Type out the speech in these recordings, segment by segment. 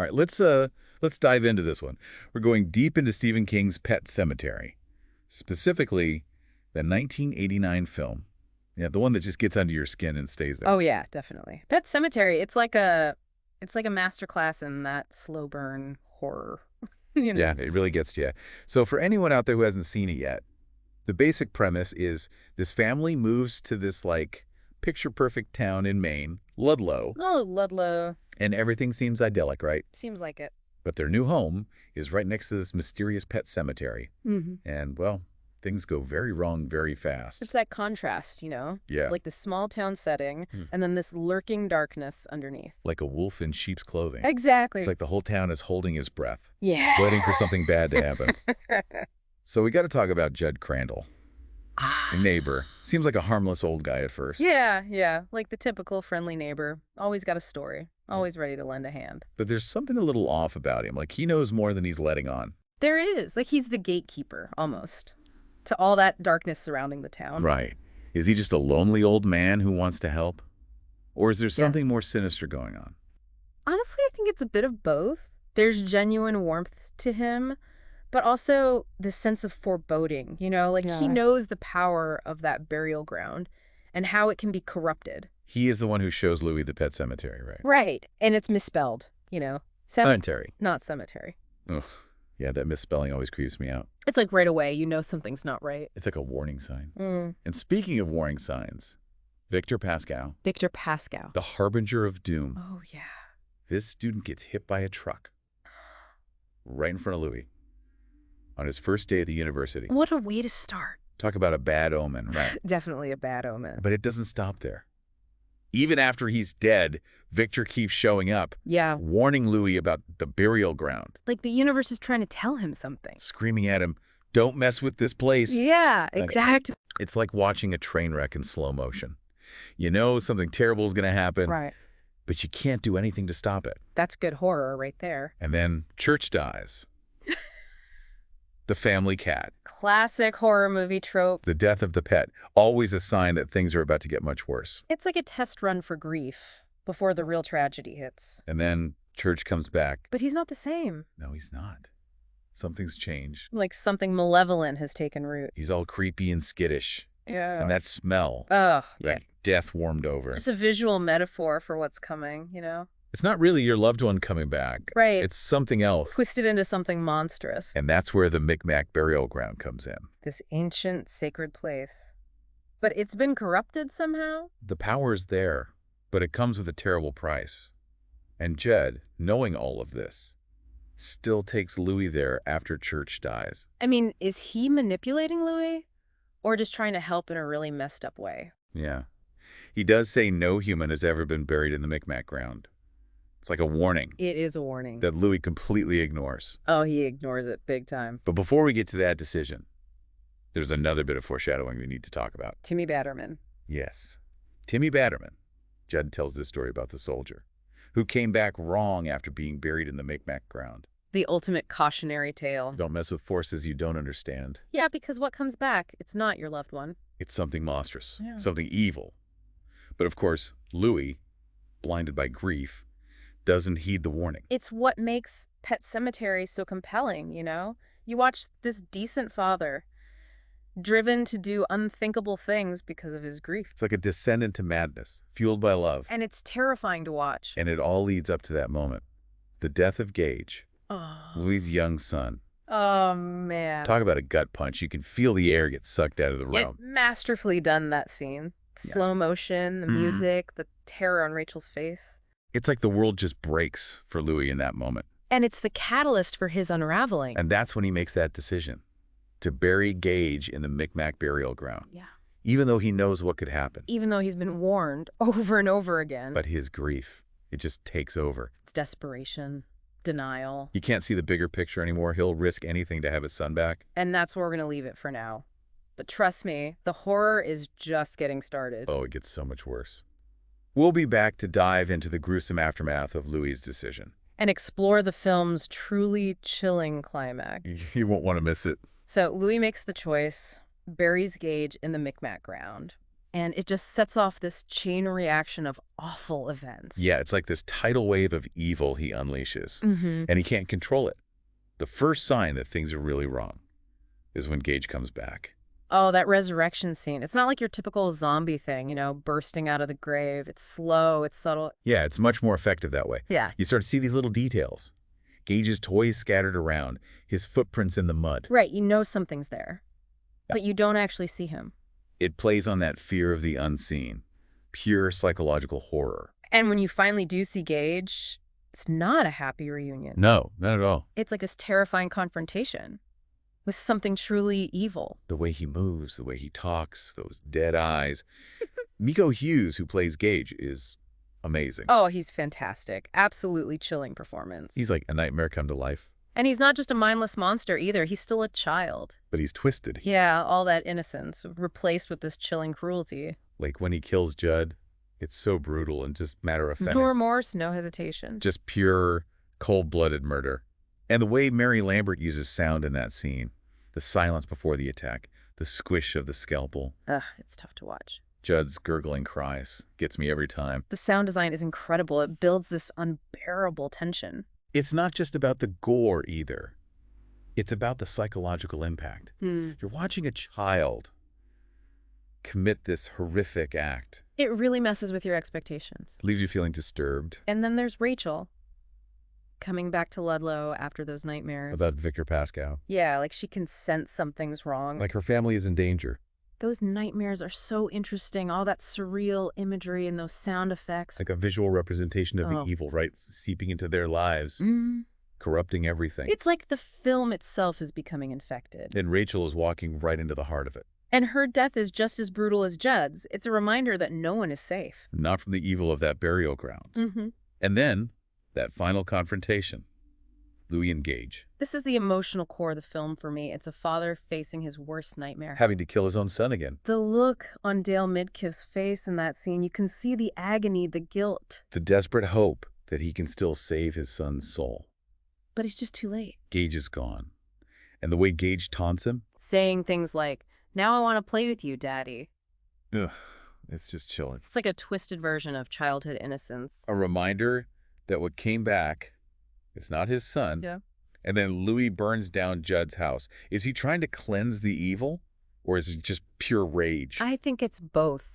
All right, let's dive into this one. We're going deep into Stephen King's Pet Sematary, specifically the 1989 film. Yeah, the one that just gets under your skin and stays there. Oh yeah, definitely. Pet Sematary, it's like a masterclass in that slow burn horror. Yeah, it really gets to you. So for anyone out there who hasn't seen it yet, the basic premise is this family moves to this like picture-perfect town in Maine, Ludlow, Oh, Ludlow. and everything seems idyllic, right? Seems like it. But their new home is right next to this mysterious pet cemetery. Mm-hmm. And, well, things go very wrong very fast. It's that contrast, Yeah. like the small town setting and then this lurking darkness underneath. Like a wolf in sheep's clothing. Exactly. It's like the whole town is holding his breath, Yeah. waiting for something bad to happen. So we got to talk about Judd Crandall, a neighbor. Seems like a harmless old guy at first. Yeah, like the typical friendly neighbor. Always got a story. Always ready to lend a hand. But there's something a little off about him. Like he knows more than he's letting on. There is. Like he's the gatekeeper, almost, to all that darkness surrounding the town. Right. Is he just a lonely old man who wants to help? Or is there something more sinister going on? Honestly, I think it's a bit of both. There's genuine warmth to him, but also this sense of foreboding, like he knows the power of that burial ground and how it can be corrupted. He is the one who shows Louis the pet cemetery, right? Right. And it's misspelled, Cemetery. Not cemetery. Ugh. Yeah, that misspelling always creeps me out. It's like right away, something's not right. It's like a warning sign. Mm. And speaking of warning signs, Victor Pascal, the harbinger of doom. Oh, yeah. This student gets hit by a truck right in front of Louis on his first day at the university. What a way to start. Talk about a bad omen, right? Definitely a bad omen. But it doesn't stop there. Even after he's dead, Victor keeps showing up, warning Louis about the burial ground. Like the universe is trying to tell him something. Screaming at him, don't mess with this place. Yeah, exactly. It's like watching a train wreck in slow motion. You know something terrible is going to happen, Right. but you can't do anything to stop it. That's good horror right there. And then Church dies. The family cat. Classic horror movie trope. The death of the pet. Always a sign that things are about to get much worse. It's like a test run for grief before the real tragedy hits. And then Church comes back. But he's not the same. No, he's not. Something's changed. Like something malevolent has taken root. He's all creepy and skittish. Yeah. And that smell. Oh, that death warmed over. It's a visual metaphor for what's coming, It's not really your loved one coming back. Right. It's something else. Twisted into something monstrous. And that's where the Micmac burial ground comes in. This ancient, sacred place. But it's been corrupted somehow? The power's there, but it comes with a terrible price. And Judd, knowing all of this, still takes Louis there after Church dies. I mean, is he manipulating Louis? Or just trying to help in a really messed up way? Yeah. He does say no human has ever been buried in the Micmac ground. It's like a warning. It is a warning. That Louis completely ignores. Oh, he ignores it big time. But before we get to that decision, there's another bit of foreshadowing we need to talk about. Timmy Batterman. Yes. Timmy Batterman. Judd tells this story about the soldier who came back wrong after being buried in the Micmac ground. The ultimate cautionary tale. Don't mess with forces you don't understand. Yeah, because what comes back, it's not your loved one. It's something monstrous, Yeah. something evil. But of course, Louis, blinded by grief, doesn't heed the warning. It's what makes Pet Sematary so compelling, You watch this decent father driven to do unthinkable things because of his grief. It's like a descent into madness, fueled by love. And it's terrifying to watch. And it all leads up to that moment. The death of Gage, Louis' young son. Oh, man. Talk about a gut punch. You can feel the air get sucked out of the room. Masterfully done, that scene. The slow motion, the music, the terror on Rachel's face. It's like the world just breaks for Louis in that moment. And it's the catalyst for his unraveling. And that's when he makes that decision, to bury Gage in the Micmac burial ground. Yeah. Even though he knows what could happen. Even though he's been warned over and over again. But his grief, it just takes over. It's desperation, denial. He can't see the bigger picture anymore. He'll risk anything to have his son back. And that's where we're going to leave it for now. But trust me, the horror is just getting started. Oh, it gets so much worse. We'll be back to dive into the gruesome aftermath of Louis' decision. And explore the film's truly chilling climax. You won't want to miss it. So Louis makes the choice, buries Gage in the Micmac ground. And it just sets off this chain reaction of awful events. Yeah, it's like this tidal wave of evil he unleashes, and he can't control it. The first sign that things are really wrong is when Gage comes back. Oh, that resurrection scene. It's not like your typical zombie thing, bursting out of the grave. It's slow, it's subtle. Yeah, it's much more effective that way. Yeah. You start to see these little details. Gage's toys scattered around, his footprints in the mud. Right, you know something's there, but you don't actually see him. It plays on that fear of the unseen, pure psychological horror. And when you finally do see Gage, it's not a happy reunion. No, not at all. It's like this terrifying confrontation with something truly evil. The way he moves, the way he talks, those dead eyes. Miko Hughes, who plays Gage, is amazing. Oh, he's fantastic. Absolutely chilling performance. He's like a nightmare come to life. And he's not just a mindless monster either. He's still a child. But he's twisted. Yeah, all that innocence replaced with this chilling cruelty. Like when he kills Judd, it's so brutal and just matter of fact. No remorse, no hesitation. Just pure, cold-blooded murder. And the way Mary Lambert uses sound in that scene, the silence before the attack, the squish of the scalpel. Ugh, it's tough to watch. Judd's gurgling cries gets me every time. The sound design is incredible. It builds this unbearable tension. It's not just about the gore either. It's about the psychological impact. You're watching a child commit this horrific act. It really messes with your expectations. Leaves you feeling disturbed. And then there's Rachel, coming back to Ludlow after those nightmares. About Victor Pascow. Yeah, like she can sense something's wrong. Like her family is in danger. Those nightmares are so interesting. All that surreal imagery and those sound effects. Like a visual representation of the evil, right? Seeping into their lives, corrupting everything. It's like the film itself is becoming infected. And Rachel is walking right into the heart of it. And her death is just as brutal as Judd's. It's a reminder that no one is safe. Not from the evil of that burial ground. And then, that final confrontation. Louis and Gage. This is the emotional core of the film for me. It's a father facing his worst nightmare. Having to kill his own son again. The look on Dale Midkiff's face in that scene, you can see the agony, the guilt. The desperate hope that he can still save his son's soul. But it's just too late. Gage is gone. And the way Gage taunts him? Saying things like, "Now I want to play with you, Daddy." Ugh, it's just chilling. It's like a twisted version of childhood innocence. A reminder that what came back, it's not his son. Yeah. And then Louis burns down Judd's house. Is he trying to cleanse the evil? Or is it just pure rage? I think it's both.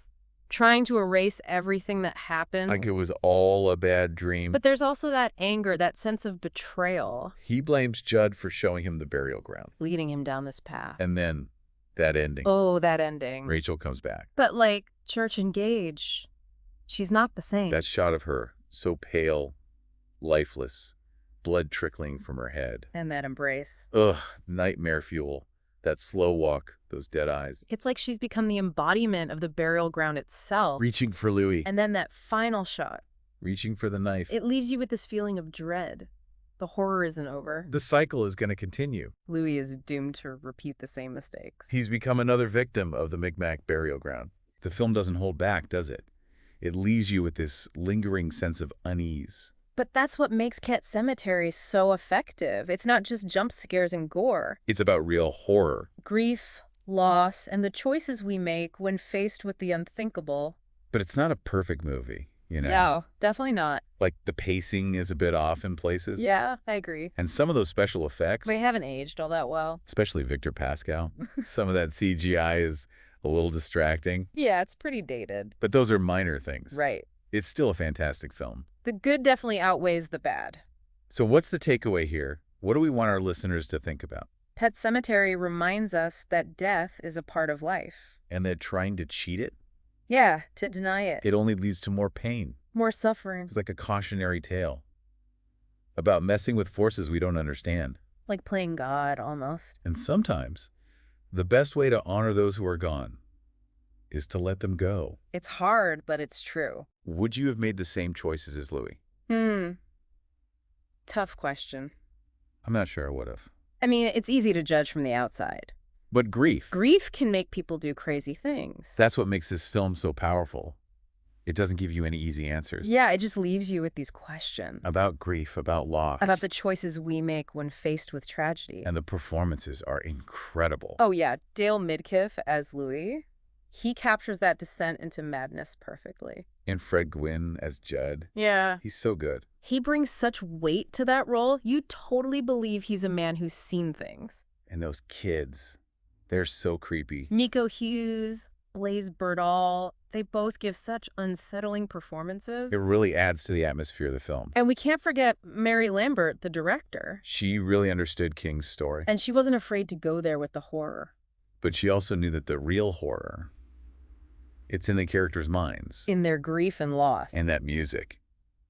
Trying to erase everything that happened. Like it was all a bad dream. But there's also that anger, that sense of betrayal. He blames Judd for showing him the burial ground. Leading him down this path. And then that ending. Oh, that ending. Rachel comes back. But like Church and Gage, she's not the same. That shot of her, so pale, lifeless, blood trickling from her head. And that embrace. Ugh, nightmare fuel. That slow walk, those dead eyes. It's like she's become the embodiment of the burial ground itself. Reaching for Louis. And then that final shot. Reaching for the knife. It leaves you with this feeling of dread. The horror isn't over. The cycle is going to continue. Louis is doomed to repeat the same mistakes. He's become another victim of the Micmac burial ground. The film doesn't hold back, does it? It leaves you with this lingering sense of unease. But that's what makes Pet Sematary so effective. It's not just jump scares and gore. It's about real horror. Grief, loss, and the choices we make when faced with the unthinkable. But it's not a perfect movie, you know? No, definitely not. Like the pacing is a bit off in places. Yeah, I agree. And some of those special effects, They haven't aged all that well. especially Victor Pascow, some of that CGI is a little distracting. Yeah, it's pretty dated. But those are minor things. Right. It's still a fantastic film. The good definitely outweighs the bad. So what's the takeaway here? What do we want our listeners to think about? Pet Sematary reminds us that death is a part of life. And that trying to cheat it, Yeah, to deny it. it only leads to more pain. More suffering. It's like a cautionary tale about messing with forces we don't understand. Like playing God, almost. And sometimes, the best way to honor those who are gone is to let them go. It's hard, but it's true. Would you have made the same choices as Louis? Tough question. I'm not sure I would have. I mean, it's easy to judge from the outside. But grief. Grief can make people do crazy things. That's what makes this film so powerful. It doesn't give you any easy answers. Yeah, it just leaves you with these questions. About grief, about loss. About the choices we make when faced with tragedy. And the performances are incredible. Oh, yeah. Dale Midkiff as Louis. He captures that descent into madness perfectly. And Fred Gwynne as Judd. Yeah. He's so good. He brings such weight to that role. You totally believe he's a man who's seen things. And those kids, they're so creepy. Nico Hughes, Blaise Berdal, they both give such unsettling performances. It really adds to the atmosphere of the film. And we can't forget Mary Lambert, the director. She really understood King's story. And she wasn't afraid to go there with the horror. But she also knew that the real horror, it's in the characters' minds. In their grief and loss. And that music.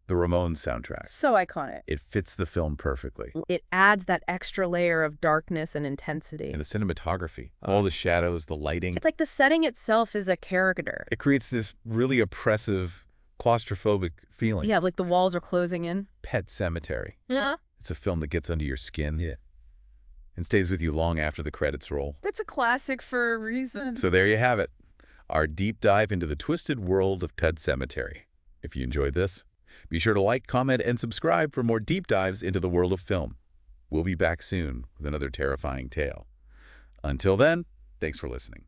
The Ramones soundtrack. So iconic. It fits the film perfectly. It adds that extra layer of darkness and intensity. And the cinematography. All the shadows, the lighting. It's like the setting itself is a character. It creates this really oppressive, claustrophobic feeling. Yeah, like the walls are closing in. Pet Sematary. Yeah. It's a film that gets under your skin. Yeah. And stays with you long after the credits roll. That's a classic for a reason. So there you have it. Our deep dive into the twisted world of Pet Sematary. If you enjoyed this, be sure to like, comment, and subscribe for more deep dives into the world of film. We'll be back soon with another terrifying tale. Until then, thanks for listening.